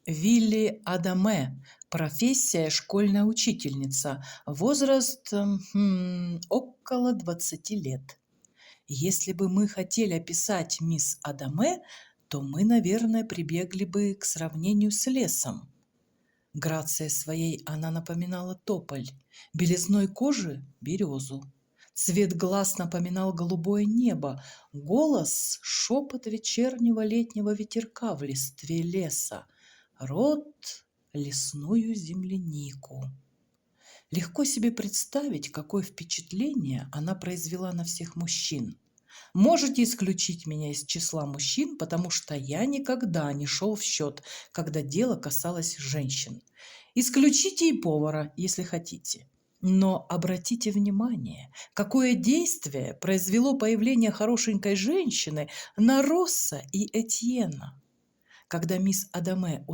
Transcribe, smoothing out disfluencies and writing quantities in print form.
Вилли Адаме. Профессия школьная учительница. Возраст около 20 лет. Если бы мы хотели описать мисс Адаме, то мы, наверное, прибегли бы к сравнению с лесом. Грацией своей она напоминала тополь, белизной кожи– березу. Цвет глаз напоминал голубое небо, голос– шепот вечернего летнего ветерка в листве леса, рот– лесную землянику. Легко себе представить, какое впечатление она произвела на всех мужчин. Можете исключить меня из числа мужчин, потому что я никогда не шел в счет, когда дело касалось женщин. Исключите и повара, если хотите. Но обратите внимание, какое действие произвело появление хорошенькой женщины на Росса и Этьена. Когда мисс Адаме